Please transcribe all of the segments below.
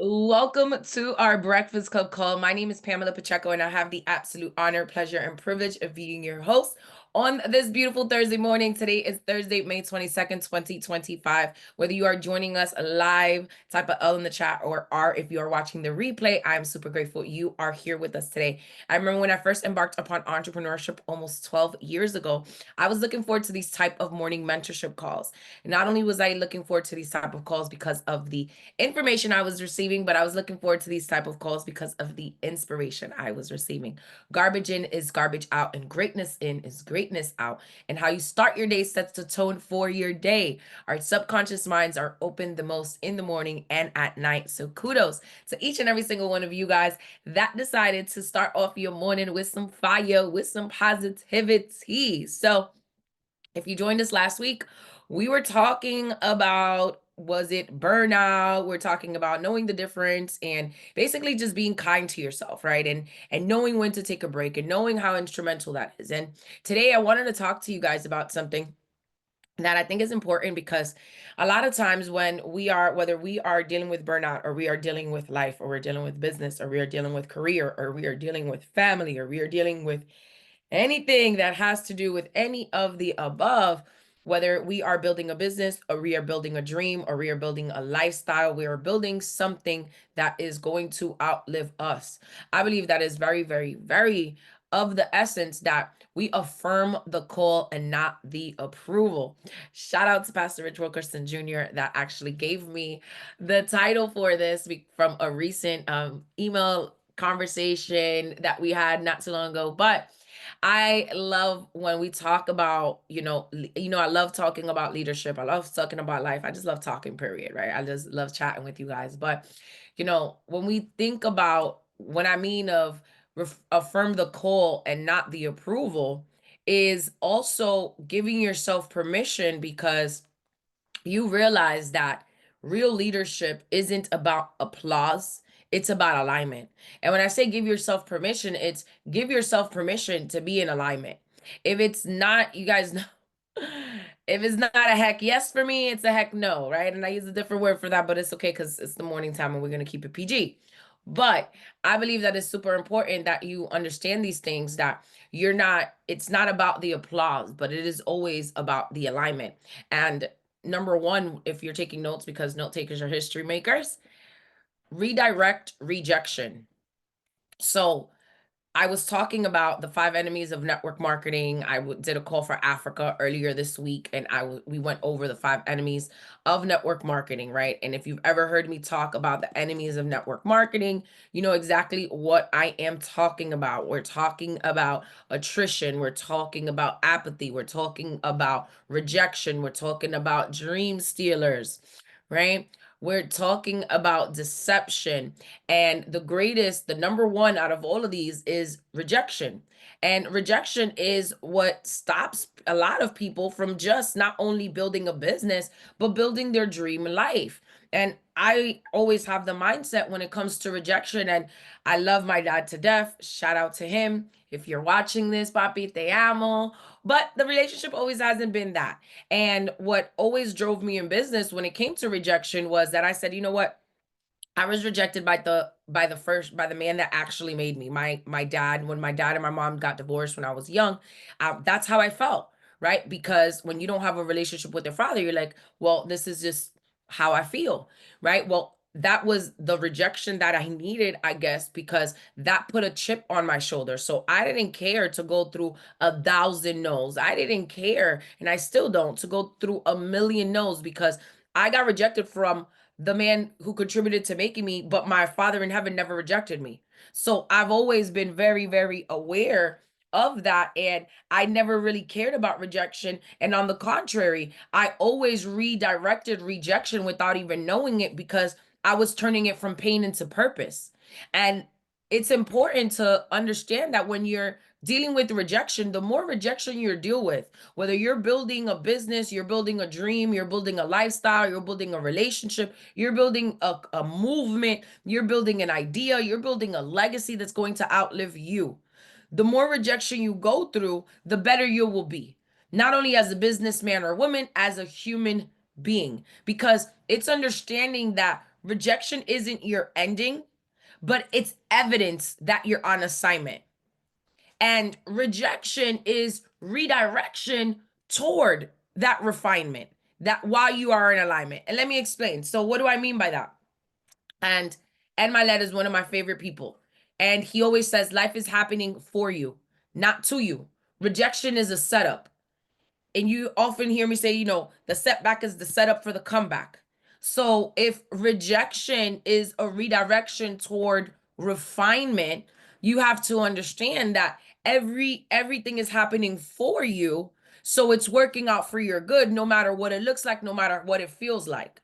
Welcome to our Breakfast Club call. My name is Pamela Pacheco, and I have the absolute honor, pleasure, and privilege of being your host on this beautiful Thursday morning. Today is Thursday, May 22nd, 2025. Whether you are joining us live, type a L in the chat, or R if you are watching the replay, I'm super grateful you are here with us today. I remember when I first embarked upon entrepreneurship almost 12 years ago, I was looking forward to these type of morning mentorship calls. And not only was I looking forward to these type of calls because of the information I was receiving, but I was looking forward to these type of calls because of the inspiration I was receiving. Garbage in is garbage out, and greatness in is greatness out. And how you start your day sets the tone for your day. Our subconscious minds are open the most in the morning and at night. So kudos to each and every single one of you guys that decided to start off your morning with some fire, with some positivity. So if you joined us last week, we were talking about, was it burnout? We're talking about knowing the difference and basically just being kind to yourself, right? And knowing when to take a break and knowing how instrumental that is. And today I wanted to talk to you guys about something that I think is important, because a lot of times when we are, whether we are dealing with burnout, or we are dealing with life, or we're dealing with business, or we are dealing with career, or we are dealing with family, or we are dealing with anything that has to do with any of the above, whether we are building a business, or we are building a dream, or we are building a lifestyle, we are building something that is going to outlive us. I believe that is very, very, very of the essence that we affirm the call and not the approval. Shout out to Pastor Rich Wilkerson Jr. that actually gave me the title for this from a recent email conversation that we had not too long ago. But I love when we talk about, I love talking about leadership. I love talking about life. I just love talking, period, right? I just love chatting with you guys. But, when we think about, when I mean of affirm the call and not the approval, is also giving yourself permission, because you realize that real leadership isn't about applause, it's about alignment. And when I say give yourself permission, it's give yourself permission to be in alignment. If it's not, you guys know, if it's not a heck yes for me, it's a heck no, right? And I use a different word for that, but it's okay because it's the morning time and we're going to keep it PG. But I believe that it's super important that you understand these things, that it's not about the applause, but it is always about the alignment. And number one, if you're taking notes, because note takers are history makers, redirect rejection. So I was talking about the 5 enemies of network marketing. Did a call for Africa earlier this week, and we went over the 5 enemies of network marketing, right? And if you've ever heard me talk about the enemies of network marketing, you know exactly what I am talking about. We're talking about attrition, we're talking about apathy, we're talking about rejection, we're talking about dream stealers, right? We're talking about deception. And the number one out of all of these is rejection. And rejection is what stops a lot of people from just not only building a business, but building their dream life. And I always have the mindset when it comes to rejection. And I love my dad to death. Shout out to him. If you're watching this, papi, te amo. But the relationship always hasn't been that. And what always drove me in business when it came to rejection was that I said, you know what? I was rejected by the man that actually made me. My dad, when my dad and my mom got divorced when I was young, that's how I felt, right? Because when you don't have a relationship with your father, you're like, well, this is just how I feel, right? Well, that was the rejection that I needed, I guess, because that put a chip on my shoulder. So I didn't care to go through 1,000 no's. I didn't care, and I still don't, to go through 1,000,000 no's, because I got rejected from the man who contributed to making me, but my father in heaven never rejected me. So I've always been very, very aware of that. And I never really cared about rejection. And on the contrary, I always redirected rejection without even knowing it, because I was turning it from pain into purpose. And it's important to understand that when you're dealing with rejection, the more rejection you deal with, whether you're building a business, you're building a dream, you're building a lifestyle, you're building a relationship, you're building a movement, you're building an idea, you're building a legacy that's going to outlive you. The more rejection you go through, the better you will be. Not only as a businessman or woman, as a human being. Because it's understanding that Rejection isn't your ending, but it's evidence that you're on assignment. And rejection is redirection toward that refinement, that while you are in alignment. And let me explain. So, what do I mean by that? And Ed Milet is one of my favorite people. And he always says, life is happening for you, not to you. Rejection is a setup. And you often hear me say, the setback is the setup for the comeback. So if rejection is a redirection toward refinement, you have to understand that everything is happening for you. So it's working out for your good, no matter what it looks like, no matter what it feels like.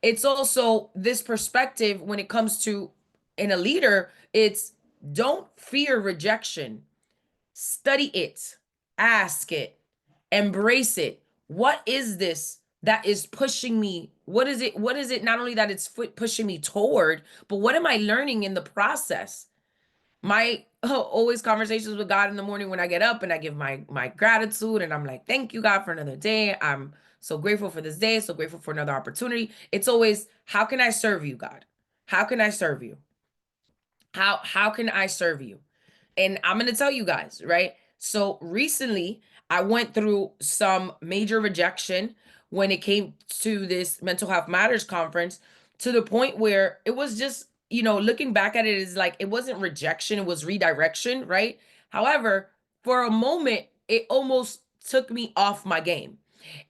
It's also this perspective when it comes to in a leader, it's don't fear rejection. Study it, ask it, embrace it. What is this that is pushing me? What is it? What is it? Not only that it's pushing me toward, but what am I learning in the process? My always conversations with God in the morning when I get up and I give my gratitude and I'm like, thank you, God, for another day. I'm so grateful for this day, so grateful for another opportunity. It's always, how can I serve you, God? How can I serve you? How can I serve you? And I'm going to tell you guys, right? So recently, I went through some major rejection when it came to this Mental Health Matters conference, to the point where it was just, looking back at it, is like it wasn't rejection, it was redirection, right? However, for a moment, it almost took me off my game.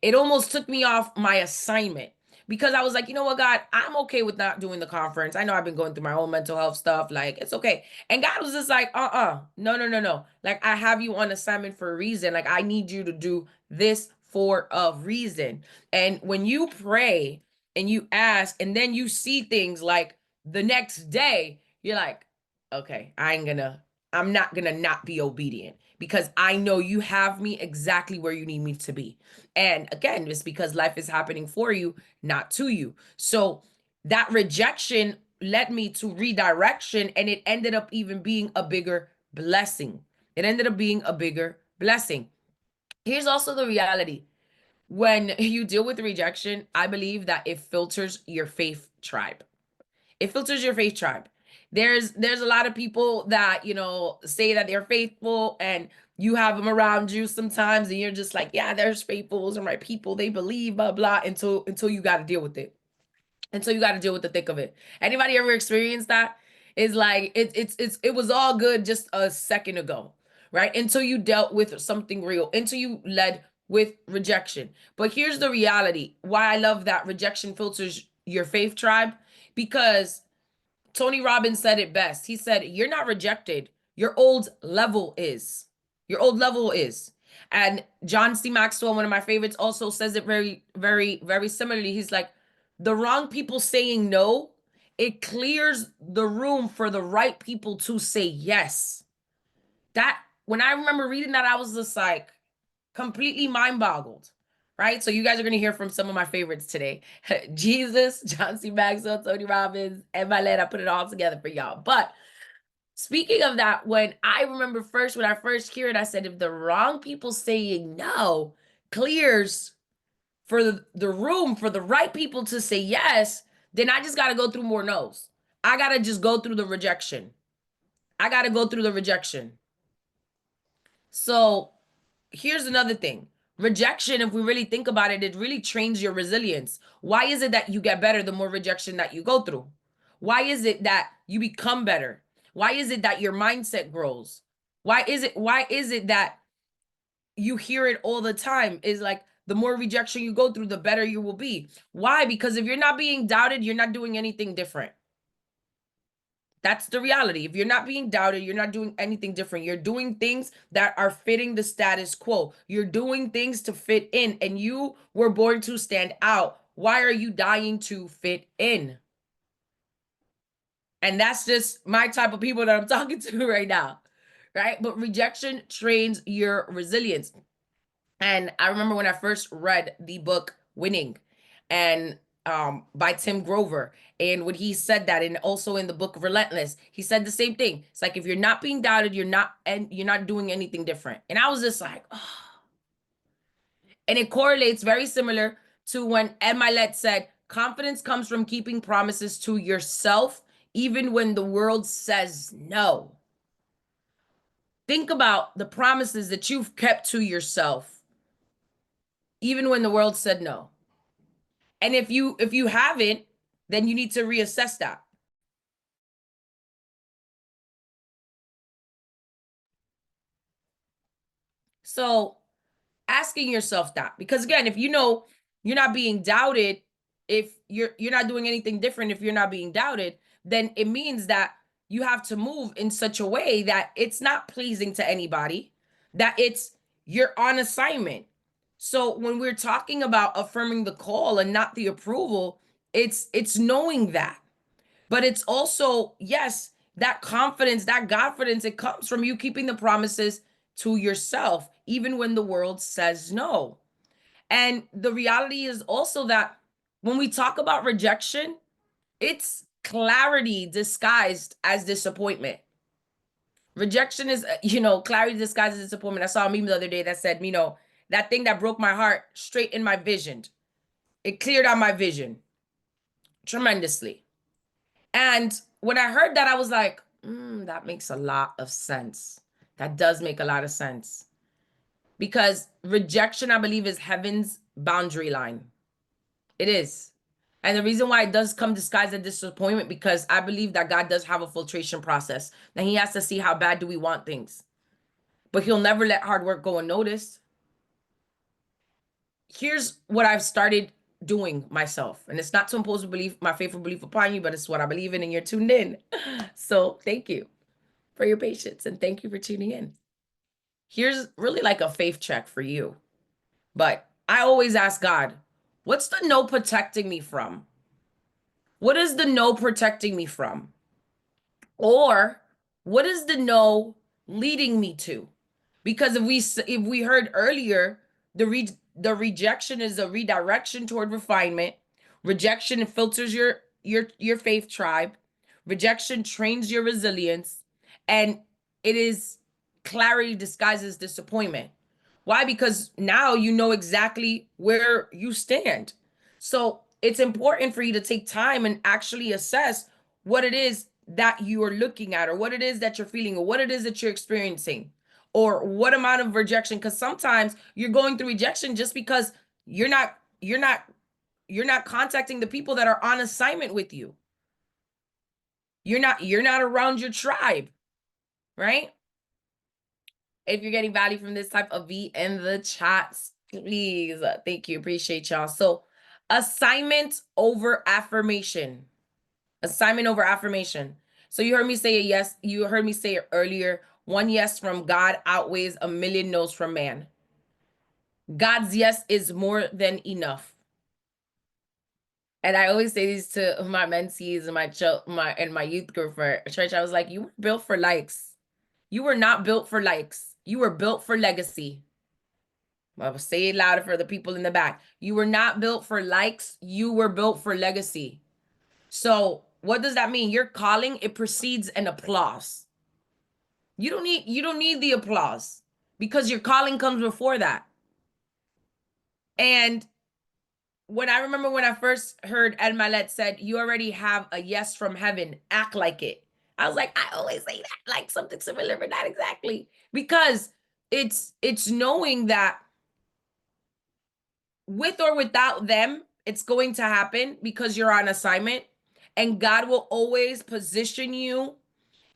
It almost took me off my assignment, because I was like, you know what, God, I'm okay with not doing the conference. I know I've been going through my own mental health stuff. Like, it's okay. And God was just like, no, no, no, no. Like, I have you on assignment for a reason. Like, I need you to do this for a reason. And when you pray and you ask, and then you see things like the next day, you're like, okay, I'm not gonna not be obedient, because I know you have me exactly where you need me to be. And again, it's because life is happening for you, not to you. So that rejection led me to redirection, and it ended up even being a bigger blessing. It ended up being a bigger blessing. Here's also the reality. When you deal with rejection, I believe that it filters your faith tribe. It filters your faith tribe. There's a lot of people that, say that they're faithful, and you have them around you sometimes, and you're just like, yeah, there's faithful, those are my people, they believe, blah blah, until you got to deal with it. Until you got to deal with the thick of it. Anybody ever experienced that? It's like it was all good just a second ago, right? Until you dealt with something real, until you led with rejection. But here's the reality: why I love that rejection filters your faith tribe, because Tony Robbins said it best. He said, you're not rejected. Your old level is. Your old level is. And John C. Maxwell, one of my favorites, also says it very, very, very similarly. He's like, the wrong people saying no, it clears the room for the right people to say yes. That, when I remember reading that, I was just like completely mind boggled. Right. So you guys are going to hear from some of my favorites today. Jesus, John C. Maxwell, Tony Robbins, and Milet. I put it all together for y'all. But speaking of that, when I first hear it, I said, if the wrong people saying no clears for the room for the right people to say yes, then I just got to go through more no's. I got to just go through the rejection. I got to go through the rejection. So here's another thing. Rejection, if we really think about it, it really trains your resilience. Why is it that you get better the more rejection that you go through? Why is it that you become better? Why is it that your mindset grows? Why is it that you hear it all the time? Is like, the more rejection you go through, the better you will be. Why? Because if you're not being doubted, you're not doing anything different. That's the reality. If you're not being doubted, you're not doing anything different. You're doing things that are fitting the status quo. You're doing things to fit in, and you were born to stand out. Why are you dying to fit in? And that's just my type of people that I'm talking to right now, right? But rejection trains your resilience. And I remember when I first read the book Winning, and by Tim Grover, and when he said that, and also in the book Relentless, he said the same thing. It's like, if you're not being doubted, you're not doing anything different. And I was just like, oh. And it correlates very similar to when Ed Milet said, Confidence comes from keeping promises to yourself, even when the world says no. Think about the promises that you've kept to yourself, even when the world said no. And if you haven't, then you need to reassess that. So asking yourself that, because again, if you know you're not being doubted, if you're not doing anything different, if you're not being doubted, then it means that you have to move in such a way that it's not pleasing to anybody, that it's you're on assignment. So when we're talking about affirming the call and not the approval, it's knowing that. But it's also, yes, that confidence, that confidence, it comes from you keeping the promises to yourself, even when the world says no. And the reality is also that when we talk about rejection, it's clarity disguised as disappointment. Rejection is, clarity disguised as disappointment. I saw a meme the other day that said, that thing that broke my heart straight in my vision. It cleared out my vision tremendously. And when I heard that, I was like, that makes a lot of sense. That does make a lot of sense. Because rejection, I believe, is heaven's boundary line. It is. And the reason why it does come disguised as disappointment, because I believe that God does have a filtration process. That he has to see how bad do we want things. But he'll never let hard work go unnoticed. Here's what I've started doing myself. And it's not to impose a belief, my faithful belief upon you, but it's what I believe in, and you're tuned in. So thank you for your patience, and thank you for tuning in. Here's really like a faith check for you. But I always ask God, what's the no protecting me from? What is the no protecting me from? Or what is the no leading me to? Because if we heard earlier, the rejection is a redirection toward refinement. Rejection filters your faith tribe. Rejection trains your resilience, and it is clarity disguises disappointment. Why? Because now you know exactly where you stand. So it's important for you to take time and actually assess what it is that you are looking at, or what it is that you're feeling, or what it is that you're experiencing, or what amount of rejection. Because sometimes you're going through rejection just because you're not contacting the people that are on assignment with you. You're not around your tribe, right? If you're getting value from this type of V in the chats, please. Thank you. Appreciate y'all. So, assignment over affirmation. Assignment over affirmation. So you heard me say it, yes. You heard me say it earlier. One yes from God outweighs a million no's from man. God's yes is more than enough. And I always say this to my mentees and my youth group for church. I was like, you were built for likes. You were not built for likes. You were built for legacy. I'll say it louder for the people in the back. You were not built for likes. You were built for legacy. So what does that mean? Your calling, it precedes an applause. You don't need the applause, because your calling comes before that. And when I first heard Ed Malet said, you already have a yes from heaven, act like it. I was like, I always say that, like something similar, but not exactly. Because it's knowing that with or without them, it's going to happen because you're on assignment, and God will always position you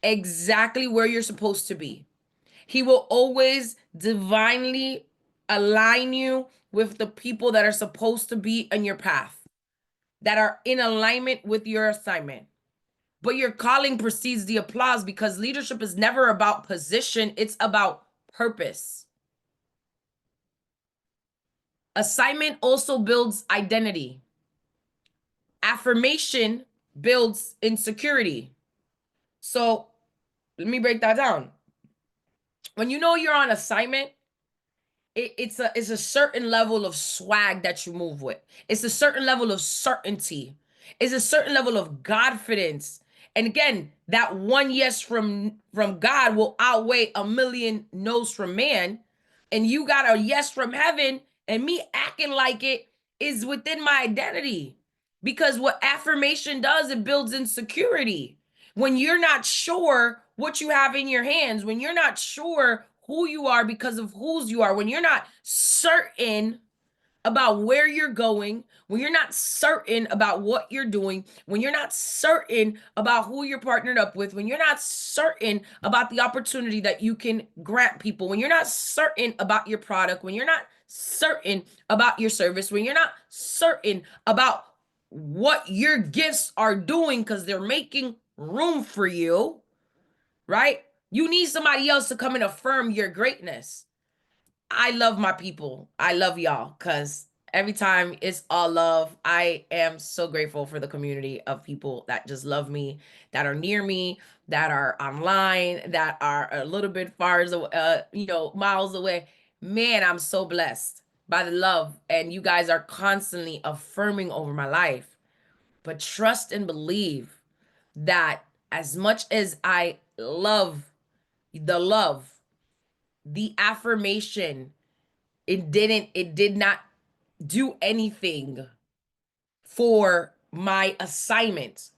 exactly where you're supposed to be. He will always divinely align you with the people that are supposed to be in your path, that are in alignment with your assignment. But your calling precedes the applause, because leadership is never about position, it's about purpose. Assignment also builds identity. Affirmation builds insecurity. So let me break that down. When you know you're on assignment, it's a certain level of swag that you move with. It's a certain level of certainty. It's a certain level of confidence. And again, that one yes from God will outweigh a million no's from man. And you got a yes from heaven, and me acting like it is within my identity. Because what affirmation does, it builds insecurity. When you're not sure what you have in your hands, when you're not sure who you are because of whose you are, when you're not certain about where you're going, when you're not certain about what you're doing, when you're not certain about who you're partnered up with, when you're not certain about the opportunity that you can grant people, when you're not certain about your product, when you're not certain about your service, when you're not certain about what your gifts are doing because they're making room for you, right? You need somebody else to come and affirm your greatness. I love my people. I love y'all because every time it's all love. I am so grateful for the community of people that just love me, that are near me, that are online, that are a little bit far, miles away. Man, I'm so blessed by the love, and you guys are constantly affirming over my life. But trust and believe that as much as I love the love, the affirmation, it did not do anything for my assignment.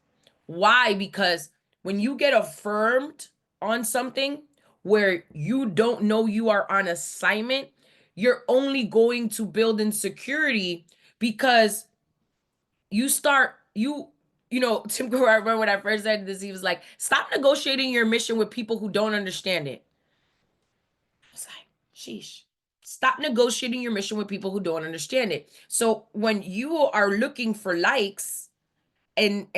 Why? Because when you get affirmed on something where you don't know you are on assignment, you're only going to build insecurity because you start Tim Grover, I remember when I first said this, he was like, stop negotiating your mission with people who don't understand it. I was like, sheesh. Stop negotiating your mission with people who don't understand it. So when you are looking for likes, and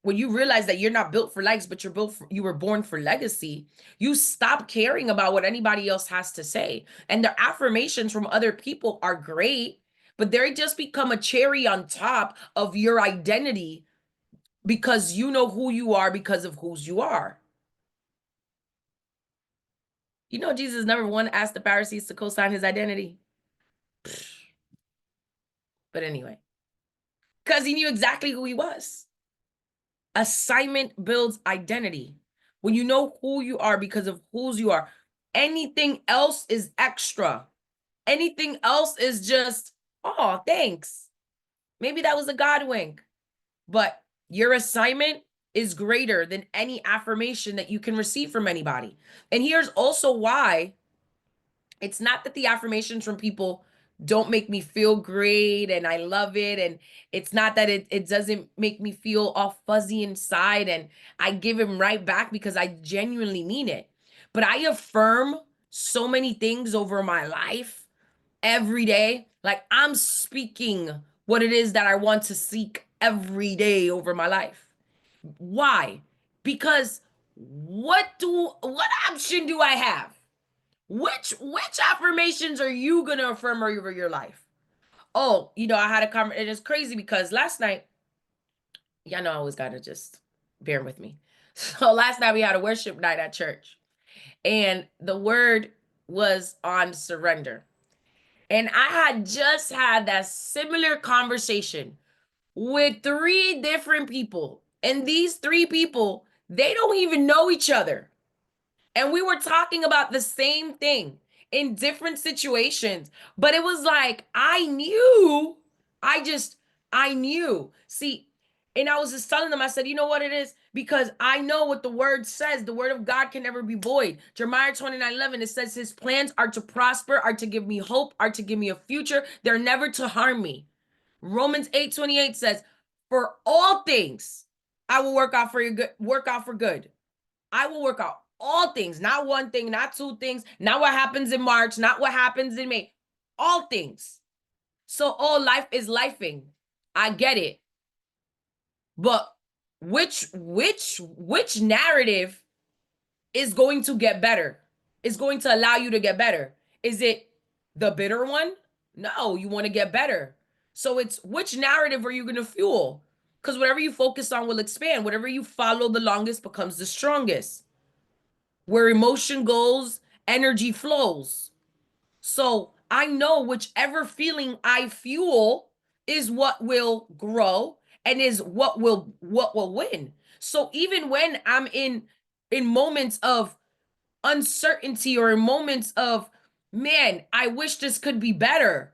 when you realize that you're not built for likes, but you were born for legacy, you stop caring about what anybody else has to say. And the affirmations from other people are great, but they just become a cherry on top of your identity because you know who you are because of whose you are. You know, Jesus never once asked the Pharisees to co-sign his identity. But anyway, because he knew exactly who he was. Assignment builds identity. When you know who you are because of whose you are, anything else is extra. Anything else is just, oh, thanks. Maybe that was a God wink. But your assignment is greater than any affirmation that you can receive from anybody. And here's also why it's not that the affirmations from people don't make me feel great and I love it. And it's not that it doesn't make me feel all fuzzy inside and I give him right back because I genuinely mean it. But I affirm so many things over my life every day. Like I'm speaking what it is that I want to seek every day over my life. Why? Because what option do I have? Which affirmations are you gonna affirm over your life? Oh, I had a conversation. It is crazy because last night, y'all know I always gotta just bear with me. So last night we had a worship night at church, and the word was on surrender. And I had just had that similar conversation with three different people. And these three people, they don't even know each other. And we were talking about the same thing in different situations. But it was like, I knew. See, and I was just telling them, I said, you know what it is? Because I know what the word says. The word of God can never be void. Jeremiah 29:11, it says his plans are to prosper, are to give me hope, are to give me a future. They're never to harm me. Romans 8:28 says, for all things, I will work out for good. I will work out all things, not one thing, not two things, not what happens in March, not what happens in May, all things. So all life is lifing. I get it. But which narrative is going to get better? Is going to allow you to get better? Is it the bitter one? No, you want to get better. So it's which narrative are you going to fuel? Because whatever you focus on will expand. Whatever you follow the longest becomes the strongest. Where emotion goes, energy flows. So I know whichever feeling I fuel is what will grow and is what will win. So even when I'm in moments of uncertainty or in moments of, man, I wish this could be better,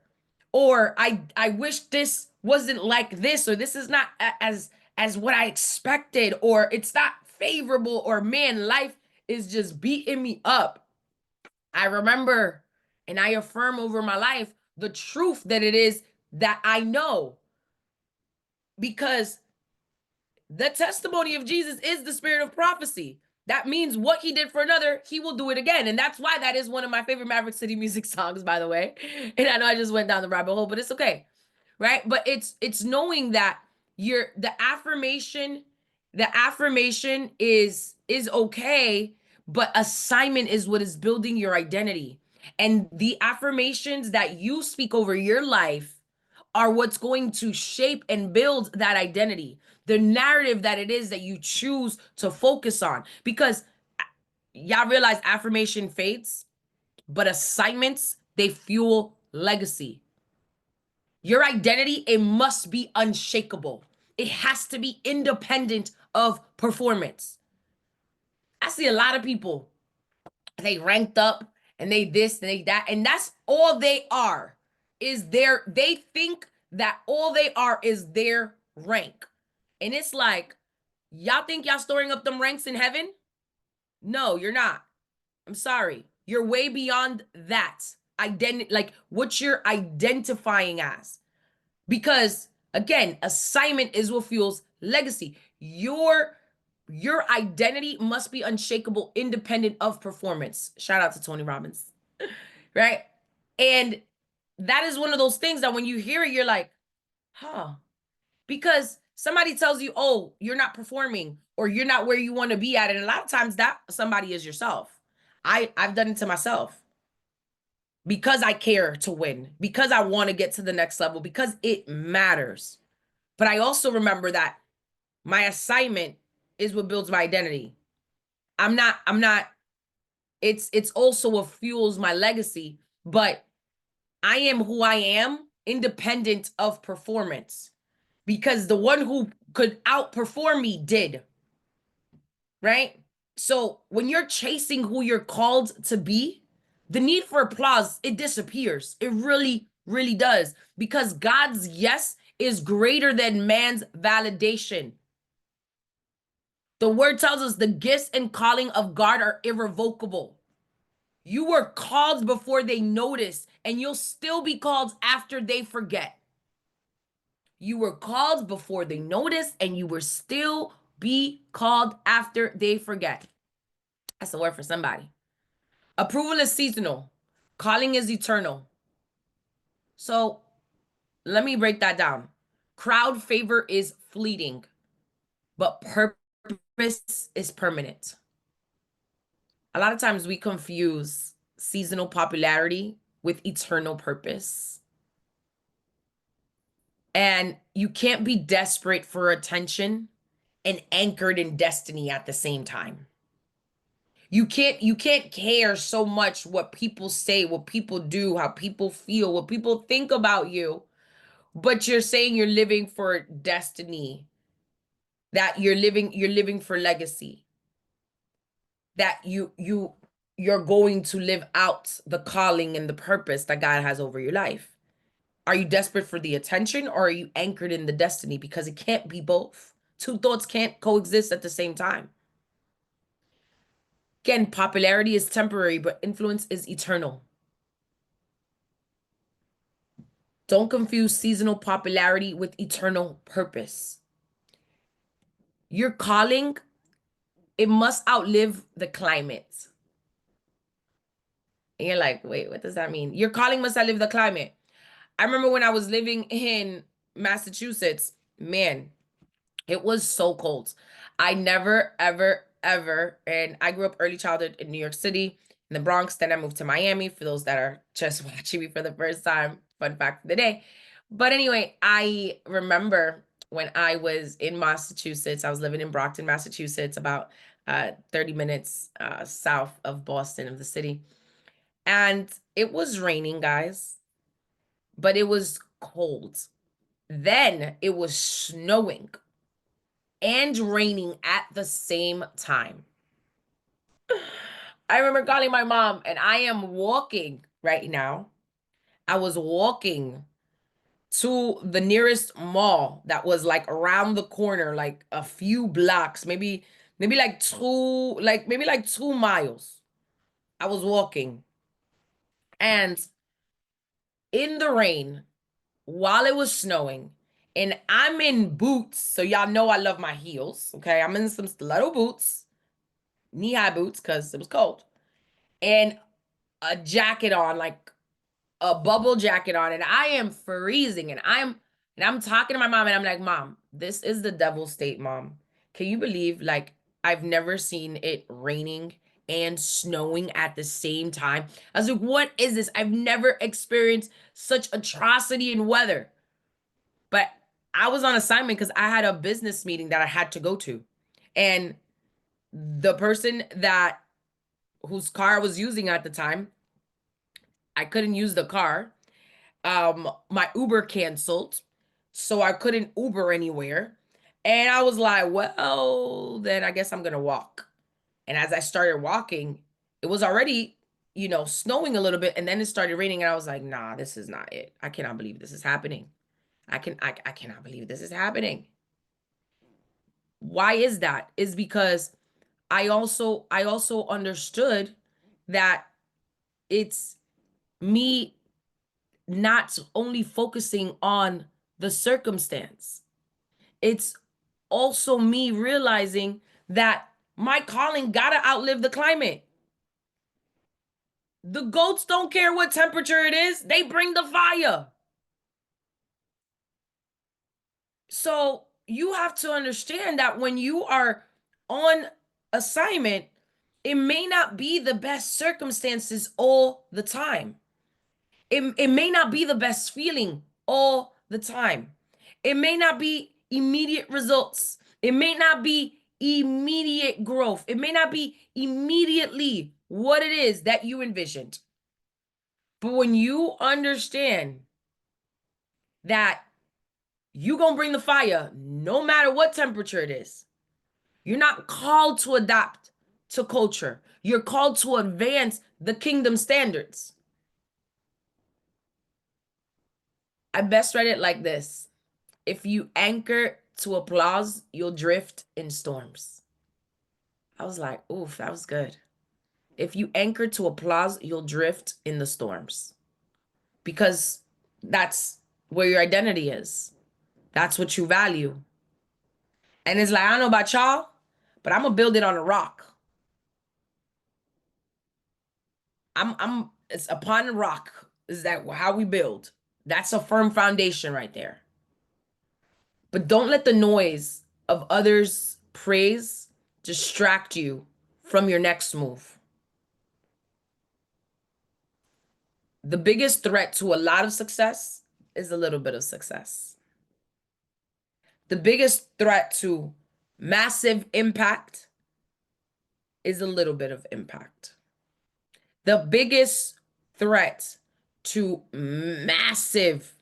or I wish this wasn't like this, or this is not as what I expected, or it's not favorable, or man, life is just beating me up. I remember and I affirm over my life the truth that it is that I know, because the testimony of Jesus is the spirit of prophecy. That means what he did for another, he will do it again. And that's why that is one of my favorite Maverick City music songs, by the way. And I know I just went down the rabbit hole, but it's okay. Right? But it's knowing that you're the affirmation is okay, but assignment is what is building your identity. And the affirmations that you speak over your life are what's going to shape and build that identity, the narrative that it is that you choose to focus on. Because y'all realize affirmation fades, but assignments, they fuel legacy. Your identity, it must be unshakable. It has to be independent of performance. I see a lot of people, they ranked up and they this and they that, and that's all they are, is they think that all they are is their rank. And it's like, y'all think y'all storing up them ranks in heaven? No, you're not. I'm sorry. You're way beyond that identity, like what you're identifying as. Because again, assignment is what fuels legacy. Your identity must be unshakable, independent of performance. Shout out to Tony Robbins, right? And that is one of those things that when you hear it, you're like, huh. Because somebody tells you, oh, you're not performing, or you're not where you want to be at. And a lot of times that somebody is yourself. I've done it to myself, because I care to win, because I want to get to the next level, because it matters. But I also remember that my assignment is what builds my identity. I'm not, it's also what fuels my legacy, but I am who I am independent of performance, because the one who could outperform me did, right? So when you're chasing who you're called to be, the need for applause, it disappears. It really, really does. Because God's yes is greater than man's validation. The word tells us the gifts and calling of God are irrevocable. You were called before they noticed, and you'll still be called after they forget. You were called before they noticed, and you will still be called after they forget. That's a word for somebody. Approval is seasonal. Calling is eternal. So let me break that down. Crowd favor is fleeting, but purpose is permanent. A lot of times we confuse seasonal popularity with eternal purpose. And you can't be desperate for attention and anchored in destiny at the same time. You can't care so much what people say, what people do, how people feel, what people think about you, but you're saying you're living for destiny, that you're living for legacy, that you're going to live out the calling and the purpose that God has over your life. Are you desperate for the attention, or are you anchored in the destiny? Because it can't be both. Two thoughts can't coexist at the same time. Again, popularity is temporary, but influence is eternal. Don't confuse seasonal popularity with eternal purpose. Your calling, it must outlive the climate. And you're like, wait, what does that mean? Your calling must outlive the climate. I remember when I was living in Massachusetts, man, it was so cold. I never, ever, ever, and I grew up early childhood in New York City, in the Bronx. Then I moved to Miami, for those that are just watching me for the first time. Fun fact of the day. But anyway, I remember when I was in Massachusetts, I was living in Brockton, Massachusetts, about 30 minutes south of Boston, of the city. And it was raining, guys, but it was cold. Then it was snowing and raining at the same time. I remember calling my mom, and I am walking right now. I was walking to the nearest mall that was like around the corner, like a few blocks, maybe like maybe like 2 miles. I was walking, and in the rain while it was snowing, and I'm in boots, so y'all know I love my heels. Okay, I'm in some stiletto boots, knee-high boots, because it was cold, and a jacket on, like a bubble jacket on, and I am freezing, and I'm talking to my mom, and I'm like, Mom, this is the devil state, Mom. Can you believe, like, I've never seen it raining and snowing at the same time? I was like, what is this? I've never experienced such atrocity in weather. But I was on assignment because I had a business meeting that I had to go to. And the person that whose car I was using at the time, I couldn't use the car. My Uber canceled, so I couldn't Uber anywhere. And I was like, well, then I guess I'm gonna walk. And as I started walking, it was already, snowing a little bit, and then it started raining, and I was like, nah, this is not it. I cannot believe this is happening. I cannot believe this is happening. Why is that? Is because I also understood that it's me not only focusing on the circumstance, it's also me realizing that my calling gotta outlive the climate. The goats don't care what temperature it is, they bring the fire. So you have to understand that when you are on assignment, it may not be the best circumstances all the time. It may not be the best feeling all the time. It may not be immediate results. It may not be immediate growth. It may not be immediately what it is that you envisioned. But when you understand that you going to bring the fire no matter what temperature it is, you're not called to adapt to culture. You're called to advance the kingdom standards. I best read it like this: if you anchor to applause, you'll drift in storms. I was like, oof, that was good. If you anchor to applause, you'll drift in the storms, because that's where your identity is. That's what you value. And it's like, I don't know about y'all, but I'm gonna build it on a rock. It's upon a rock. Is that how we build? That's a firm foundation right there. But don't let the noise of others' praise distract you from your next move. The biggest threat to a lot of success is a little bit of success. The biggest threat to massive impact is a little bit of impact. The biggest threat to massive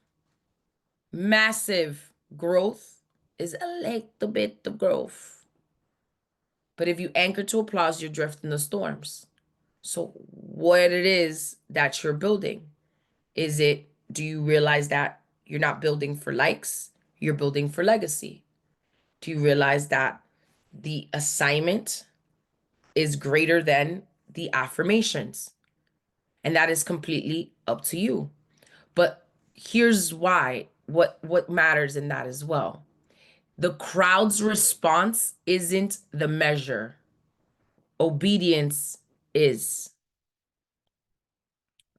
growth is a little bit of growth. But if you anchor to applause, you drift in the storms. So what it is that you're building, do you realize that you're not building for likes, you're building for legacy? Do you realize that the assignment is greater than the affirmations? And that is completely up to you. But here's why, what matters in that as well. The crowd's response isn't the measure. Obedience is.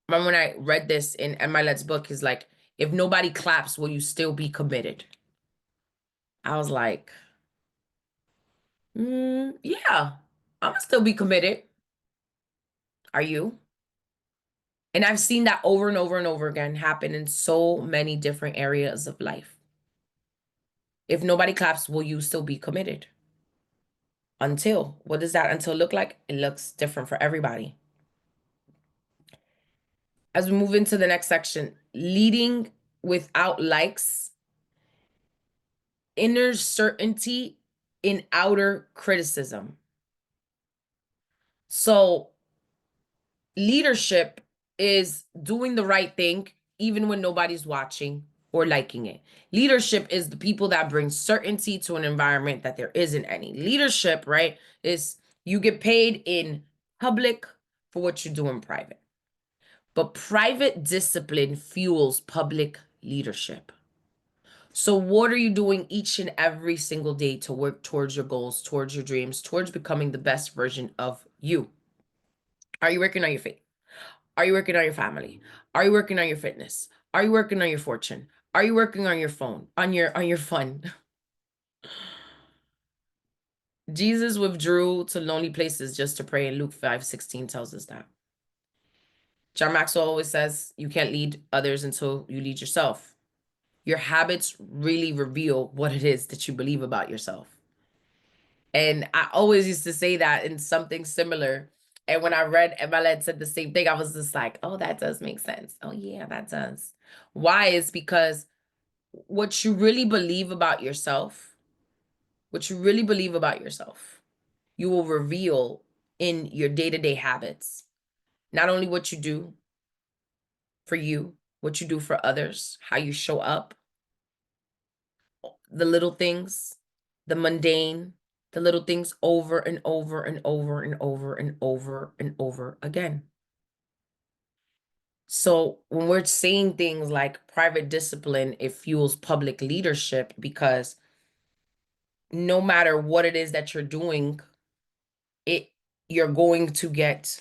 Remember when I read this in my Let's book, is like, if nobody claps, will you still be committed? I was like, yeah, I'm gonna still be committed. Are you? And I've seen that over and over and over again happen in so many different areas of life. If nobody claps, will you still be committed? Until, what does that until look like? It looks different for everybody. As we move into the next section, leading without likes, inner certainty in outer criticism. So, leadership is doing the right thing even when nobody's watching. or liking it. Leadership is the people that bring certainty to an environment that there isn't any. Leadership, right, is you get paid in public for what you do in private. But private discipline fuels public leadership. So, what are you doing each and every single day to work towards your goals, towards your dreams, towards becoming the best version of you? Are you working on your faith? Are you working on your family? Are you working on your fitness? Are you working on your fortune? Are you working on your phone, on your fun? Jesus withdrew to lonely places just to pray, and Luke 5:16 tells us that. John Maxwell always says you can't lead others until you lead yourself. Your habits really reveal what it is that you believe about yourself. And I always used to say that in something similar. And when I read Evelyn said the same thing, I was just like, oh, that does make sense. Oh, yeah, that does. Why? Is because what you really believe about yourself, what you really believe about yourself, you will reveal in your day-to-day habits. Not only what you do for you, what you do for others, how you show up, the little things, the mundane, the little things over and over and over and over and over and over again. So when we're saying things like private discipline, it fuels public leadership because no matter what it is that you're doing, it you're going to get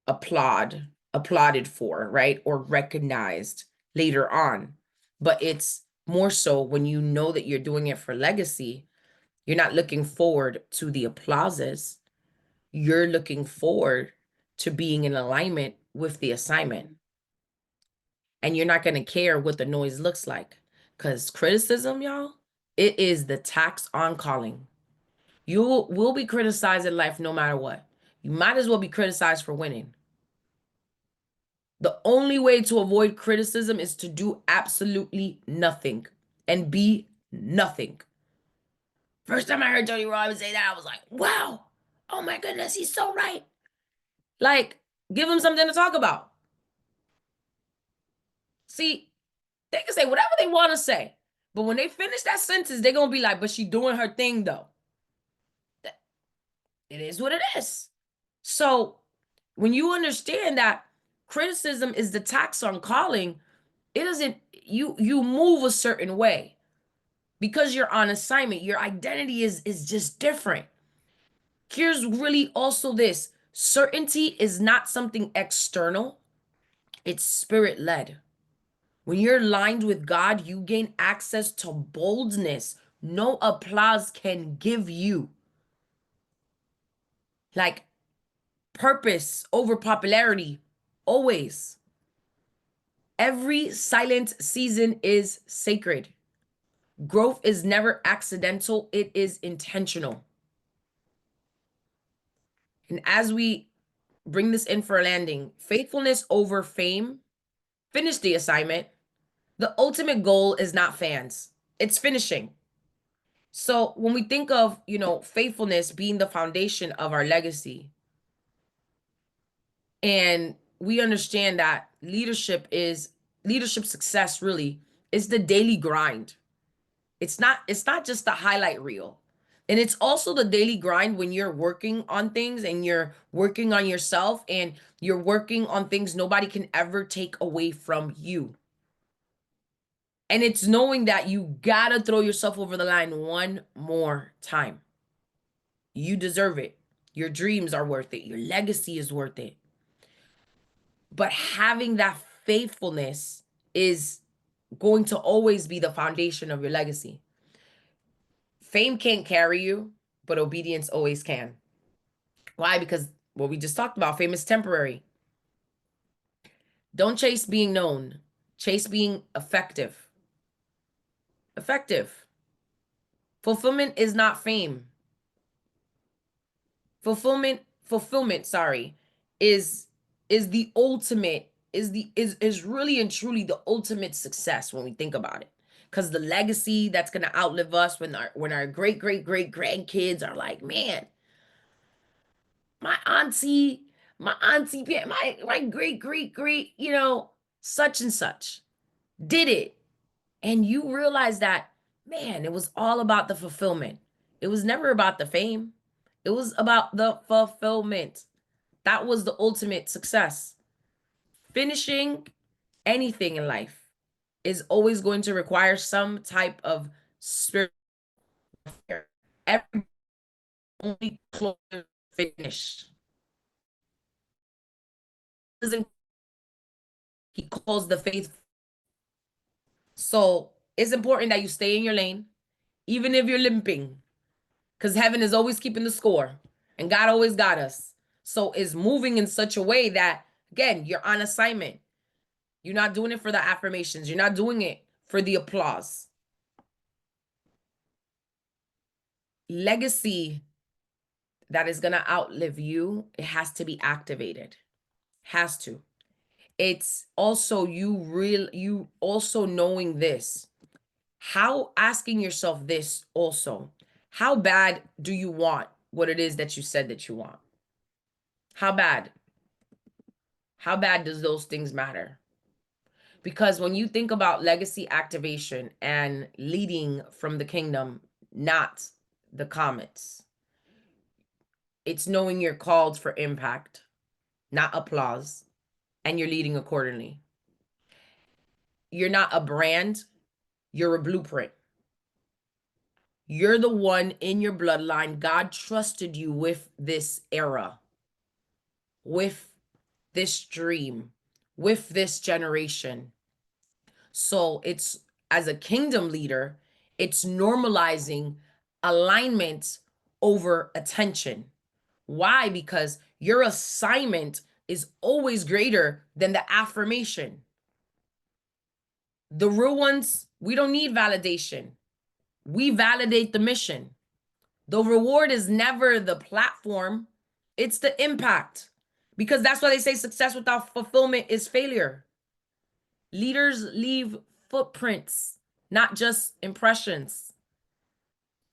applauded for, right? Or recognized later on. But it's more so when you know that you're doing it for legacy. You're not looking forward to the applauses. You're looking forward to being in alignment with the assignment. And you're not going to care what the noise looks like. Because criticism, y'all, it is the tax on calling. You will be criticized in life no matter what. You might as well be criticized for winning. The only way to avoid criticism is to do absolutely nothing and be nothing. First time I heard Tony Robbins say that, I was like, wow, oh my goodness, he's so right. Like, give him something to talk about. See, they can say whatever they want to say, but when they finish that sentence, they're going to be like, but she doing her thing though. It is what it is. So when you understand that criticism is the tax on calling, it doesn't, you move a certain way because you're on assignment. Your identity is just different. Here's really also this: certainty is not something external, it's spirit led. When you're aligned with God, you gain access to boldness no applause can give you. Like purpose over popularity, always. Every silent season is sacred. Growth is never accidental, it is intentional. And as we bring this in for a landing, faithfulness over fame, finish the assignment. The ultimate goal is not fans, it's finishing. So when we think of, faithfulness being the foundation of our legacy, and we understand that leadership success really is the daily grind. It's not just the highlight reel. And it's also the daily grind when you're working on things and you're working on yourself and you're working on things nobody can ever take away from you. And it's knowing that you gotta throw yourself over the line one more time. You deserve it. Your dreams are worth it. Your legacy is worth it. But having that faithfulness is going to always be the foundation of your legacy. Fame can't carry you, but obedience always can. Why? Because what we just talked about, fame is temporary. Don't chase being known. Chase being effective. Effective. Fulfillment is not fame. Fulfillment, sorry, is the ultimate, is really and truly the ultimate success when we think about it. Because the legacy that's gonna outlive us when our great grandkids are like, man, my auntie, my great, such and such did it. And you realize that, man, it was all about the fulfillment. It was never about the fame. It was about the fulfillment. That was the ultimate success. Finishing anything in life is always going to require some type of spiritual warfare. Every only closer finish. He calls the faith. So it's important that you stay in your lane, even if you're limping, because heaven is always keeping the score and God always got us. So it's moving in such a way that, again, you're on assignment. You're not doing it for the affirmations. You're not doing it for the applause. Legacy that is going to outlive you, it has to be activated. Has to. It's also you also knowing this. How asking yourself this also. How bad do you want what it is that you said that you want? How bad? How bad does those things matter? Because when you think about legacy activation and leading from the kingdom, not the comets, it's knowing you're called for impact, not applause, and you're leading accordingly. You're not a brand, you're a blueprint. You're the one in your bloodline. God trusted you with this era, with this dream, with this generation. So it's, as a kingdom leader, it's normalizing alignment over attention. Why? Because your assignment is always greater than the affirmation. The real ones, we don't need validation. We validate the mission. The reward is never the platform, it's the impact. Because that's why they say success without fulfillment is failure. Leaders leave footprints, not just impressions.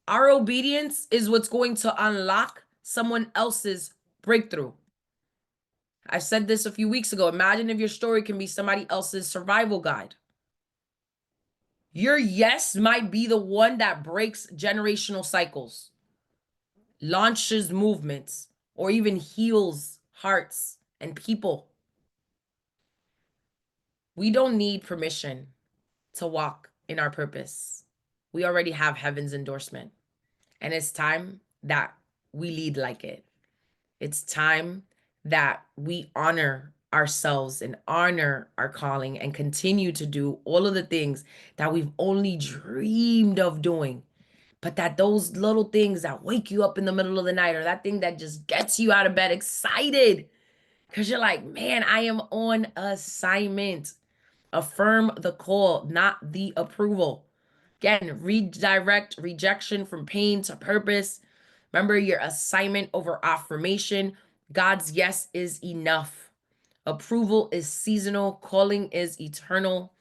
Our obedience is what's going to unlock someone else's breakthrough. I said this a few weeks ago. Imagine if your story can be somebody else's survival guide. Your yes might be the one that breaks generational cycles, launches movements, or even heals hearts and people. We don't need permission to walk in our purpose. We already have heaven's endorsement. And it's time that we lead like it. It's time that we honor ourselves and honor our calling and continue to do all of the things that we've only dreamed of doing. But that those little things that wake you up in the middle of the night, or that thing that just gets you out of bed excited because you're like, man, I am on assignment. Affirm the call, not the approval. Again, redirect rejection from pain to purpose. Remember your assignment over affirmation. God's yes is enough. Approval is seasonal. Calling is eternal.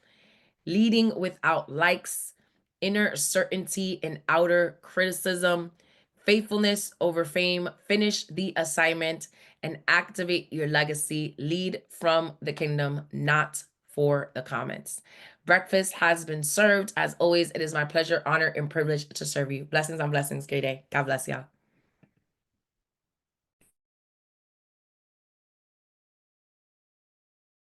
Leading without likes. Inner certainty and outer criticism. Faithfulness over fame. Finish the assignment and activate your legacy. Lead from the kingdom, not for the comments. Breakfast has been served. As always, it is my pleasure, honor, and privilege to serve you. Blessings on blessings. Great day. God bless y'all.